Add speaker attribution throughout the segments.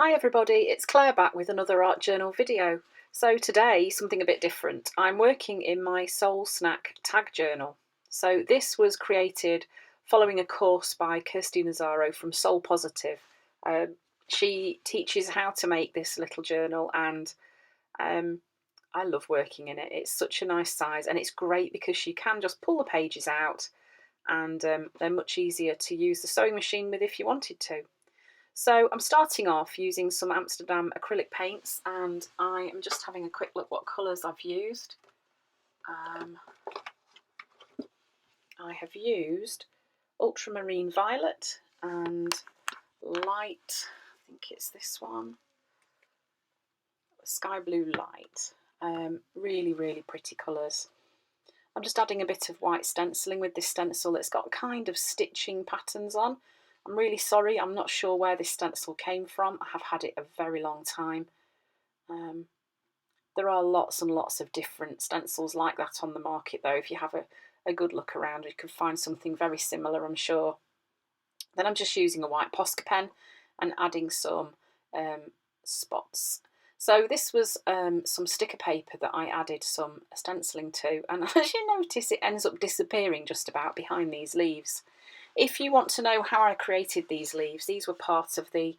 Speaker 1: Hi everybody, it's Claire back with another art journal video. So today, something a bit different. I'm working in my Soul Snack tag journal. So this was created following a course by Kirsty Nazaro from Soul Positive. She teaches how to make this little journal and I love working in it. It's such a nice size and it's great because you can just pull the pages out and they're much easier to use the sewing machine with if you wanted to. So I'm starting off using some Amsterdam acrylic paints and I am just having a quick look what colours I've used. I have used ultramarine violet and light, I think it's this one, sky blue light. Really, really pretty colours. I'm just adding a bit of white stenciling with this stencil. It's got kind of stitching patterns on. I'm really sorry, I'm not sure where this stencil came from. I have had it a very long time. There are lots and lots of different stencils like that on the market though. If you have a good look around, you can find something very similar, I'm sure. Then I'm just using a white Posca pen and adding some spots. So this was some sticker paper that I added some stenciling to, and as you notice it ends up disappearing just about behind these leaves. If you want to know how I created these leaves, these were part of the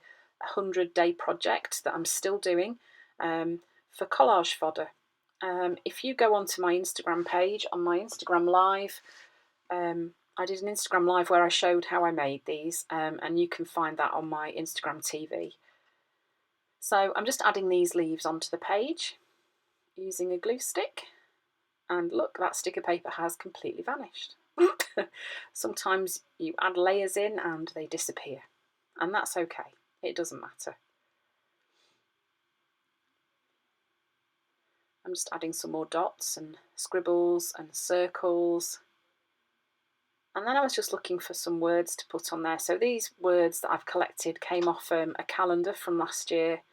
Speaker 1: 100-day project that I'm still doing for collage fodder. If you go onto my Instagram page, on my Instagram live, I did an Instagram live where I showed how I made these, and you can find that on my Instagram TV. So I'm just adding these leaves onto the page using a glue stick, and look, that sticker paper has completely vanished. Sometimes you add layers in and they disappear, and that's okay, it doesn't matter. I'm just adding some more dots and scribbles and circles, and then I was just looking for some words to put on there. So these words that I've collected came off a calendar from last year,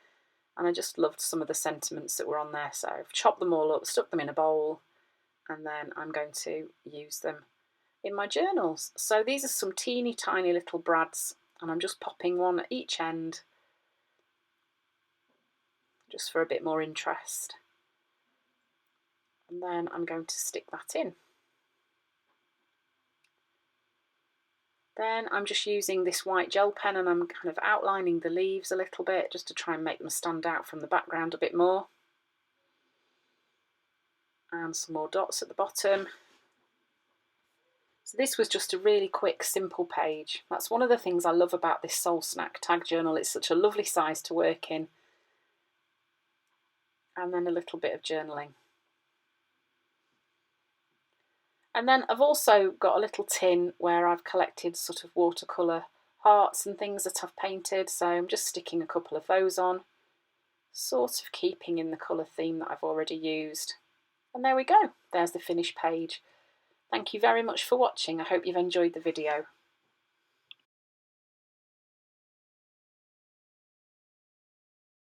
Speaker 1: and I just loved some of the sentiments that were on there, so I've chopped them all up, stuck them in a bowl, and then I'm going to use them in my journals. So these are some teeny tiny little brads, and I'm just popping one at each end just for a bit more interest, and then I'm going to stick that in. Then I'm just using this white gel pen and I'm kind of outlining the leaves a little bit just to try and make them stand out from the background a bit more, and some more dots at the bottom. So this was just a really quick, simple page. That's one of the things I love about this Soul Snack tag journal. It's such a lovely size to work in. And then a little bit of journaling. And then I've also got a little tin where I've collected sort of watercolour hearts and things that I've painted. So I'm just sticking a couple of those on, sort of keeping in the colour theme that I've already used. And there we go. There's the finished page. Thank you very much for watching. I hope you've enjoyed the video.